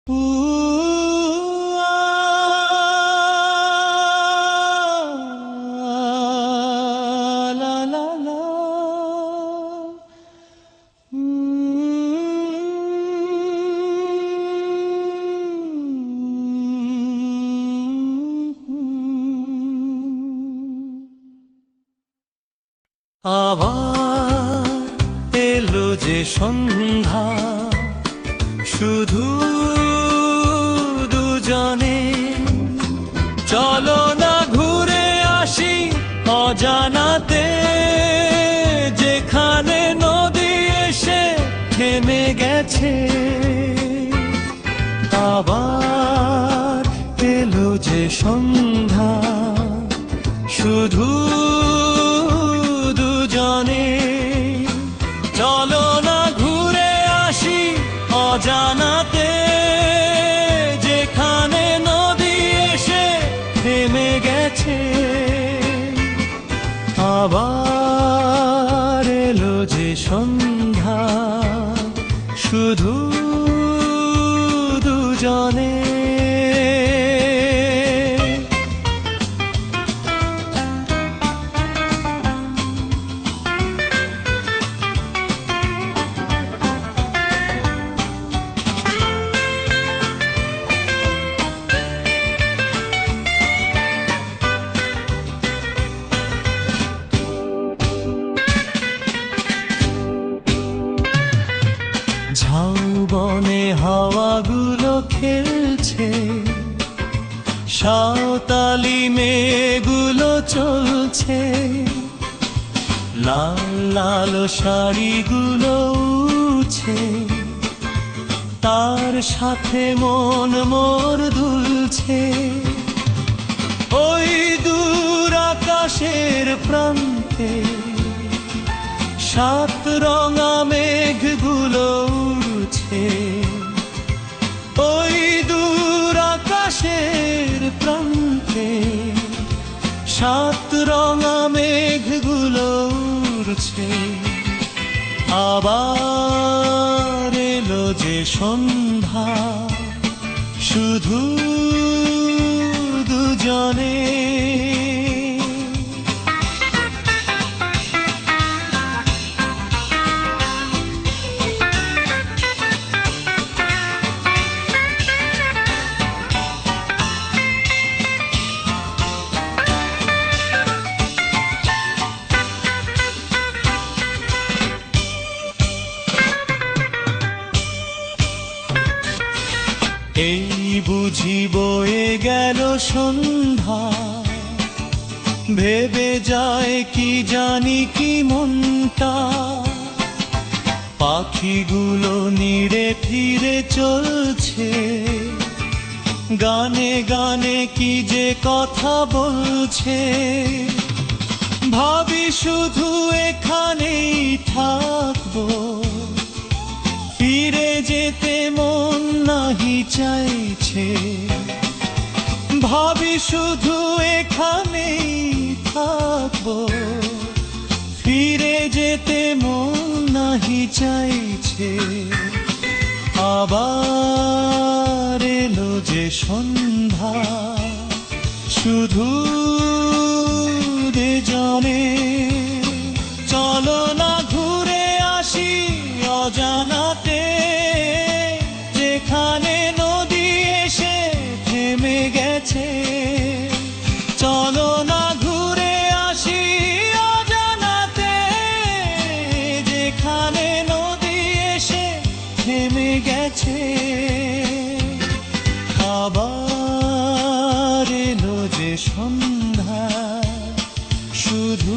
লা লা লা আবার এলো যে সন্ধ্যা, শুধু দুজনে চলো না ঘুরে আসি অজানাতে, যেখানে নদী এসে থেমে গেছে। আবার এলো যে সন্ধ্যা, শুধু দুজনে চলো না ঘুরে আসি অজানাতে, যেখানে নদী এসে থেমে গেছে। আবার এলো যে সন্ধ্যা, শুধু দুজনে। ঝাউবনে হাওয়াগুলো খেলছে, সাঁওতালি মেয়েগুলো চলছে, লাল লাল শাড়িগুলো উড়ছে, তার সাথে মন মোর দুলছে। ওই দূর আকাশের প্রান্তে সাত রঙা মেঘগুলো উড়ছে, ওই দূর আকাশের প্রান্তে সাত রঙা মেঘগুলো উড়ছে। আবার এলো যে সন্ধ্যা, শুধু দুজনে। এই বুঝি বয়ে গেল সন্ধ্যা, ভেবে যায় কি জানি কি মনটা। পাখিগুলো নিড়ে ফিরে চলছে, গানে গানে কি যে কথা বলছে। ভাবি শুধু এখানেই থাকবো, ফিরে যেতে মন নাহি চাইছে। ভাবি শুধু এখানেই থাকবো, ফিরে যেতে মন নাহি চাইছে। আবার এলো যে সন্ধ্যা, শুধু দুজনে চলো না ঘুরে আসি অজানাতে, যেখানে নদী এসে থেমে গেছে। চলো না ঘুরে আসি অজানাতে, যেখানে নদী এসে থেমে গেছে। আবার এলো যে সন্ধ্যা, শুধু